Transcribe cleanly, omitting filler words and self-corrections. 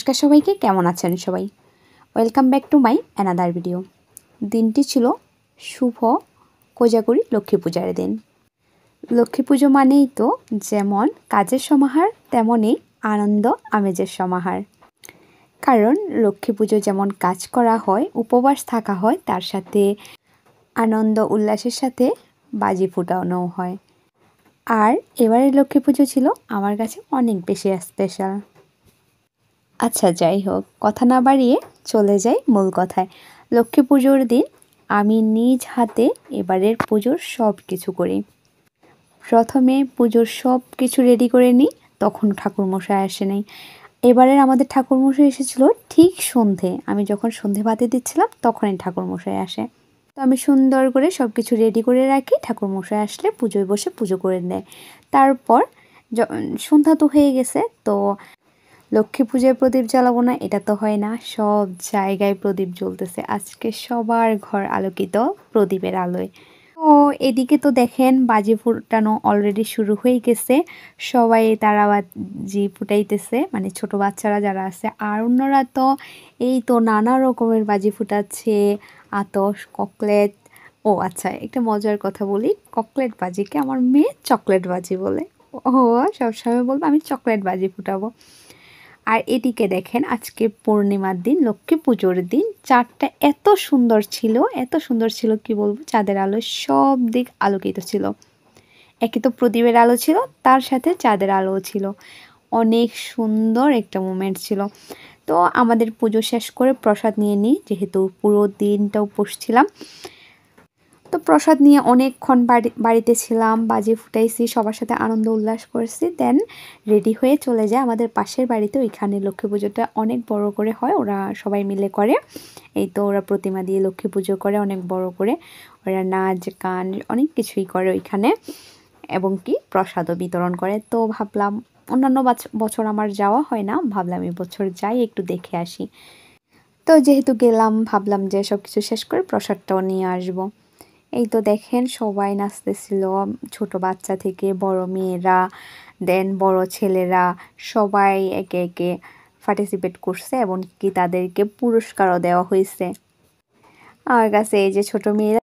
নমস্কার সবাইকে, কেমন আছেন সবাই? Welcome back to my another video. দিনটি ছিল শুভ কোজাগরী লক্ষ্মী পূজার দিন। লক্ষ্মী পুজো মানেই তো যেমন কাজের সমাহার, তেমনই আনন্দ আমেজের সমাহার। কারণ লক্ষ্মী পুজো যেমন কাজ করা হয়, উপবাস থাকা হয়, তার সাথে আনন্দ উল্লাসের সাথে বাজি ফুটানো হয়। আর এবারের লক্ষ্মী পুজো ছিল আমার কাছে অনেক বেশি স্পেশাল। আচ্ছা, যাই হোক, কথা না বাড়িয়ে চলে যাই মূল কথায়। লক্ষ্মী পুজোর দিন আমি নিজ হাতে এবারের পুজোর সব কিছু করি। প্রথমে পুজোর সব কিছু রেডি করে নিই, তখন ঠাকুরমশাই আসে নাই। এবারের আমাদের ঠাকুরমশাই এসেছিল ঠিক সন্ধে। আমি যখন সন্ধে বাতি দিচ্ছিলাম তখনই ঠাকুরমশাই আসে। তো আমি সুন্দর করে সব কিছু রেডি করে রাখি, ঠাকুরমশাই আসলে পুজোয় বসে পুজো করে দেয়। তারপর সন্ধ্যা তো হয়ে গেছে, তো লক্ষ্মী পূজায় প্রদীপ জ্বালাবো না, এটা তো হয় না। সব জায়গায় প্রদীপ জ্বলতেছে, আজকে সবার ঘর আলোকিত প্রদীপের আলোয়। তো এদিকে তো দেখেন বাজি ফুটানো অলরেডি শুরু হয়ে গেছে। সবাই তারা বাজি ফুটাইতেছে, মানে ছোট বাচ্চারা যারা আছে। আর অন্যরা তো এই তো নানা রকমের বাজি ফুটাচ্ছে, আতশ, ককলেট। ও আচ্ছা, একটা মজার কথা বলি, ককলেট বাজিকে আমার মেয়ে চকলেট বাজি বলে। ও সবসময় বলবো আমি চকলেট বাজি ফুটাবো। আর এদিকে দেখেন আজকে পূর্ণিমার দিন, লক্ষ্মী পুজোর দিন, চাঁদটা এত সুন্দর ছিল কি বলবো। চাঁদের আলো সব দিক আলোকিত ছিল। একে তো প্রদীপের আলো ছিল, তার সাথে চাঁদের আলোও ছিল। অনেক সুন্দর একটা মোমেন্ট ছিল। তো আমাদের পুজো শেষ করে প্রসাদ নিয়ে নিই, যেহেতু পুরো দিনটা উপোস ছিলাম। তো প্রসাদ নিয়ে অনেকক্ষণ বাড়িতে ছিলাম, বাজি ফুটাইছি, সবার সাথে আনন্দ উল্লাস করছি। দেন রেডি হয়ে চলে যায় আমাদের পাশের বাড়িতে। ওইখানে লক্ষ্মী পুজোটা অনেক বড় করে হয়, ওরা সবাই মিলে করে। এই তো ওরা প্রতিমা দিয়ে লক্ষ্মী পুজো করে অনেক বড় করে। ওরা নাচ গান অনেক কিছুই করে ওইখানে, এবং কি প্রসাদও বিতরণ করে। তো ভাবলাম, অন্যান্য বছর আমার যাওয়া হয় না, ভাবলাম এই বছর যাই, একটু দেখে আসি। তো যেহেতু গেলাম, ভাবলাম যে সব কিছু শেষ করে প্রসাদটাও নিয়ে আসবো। এই তো দেখেন সবাই নাচতেছিল, ছোট বাচ্চা থেকে বড় মেয়েরা, দেন বড় ছেলেরা, সবাই একে একে পার্টিসিপেট করছে, এবং কি তাদেরকে পুরস্কারও দেওয়া হয়েছে। আমার কাছে এই যে ছোট মেয়েরা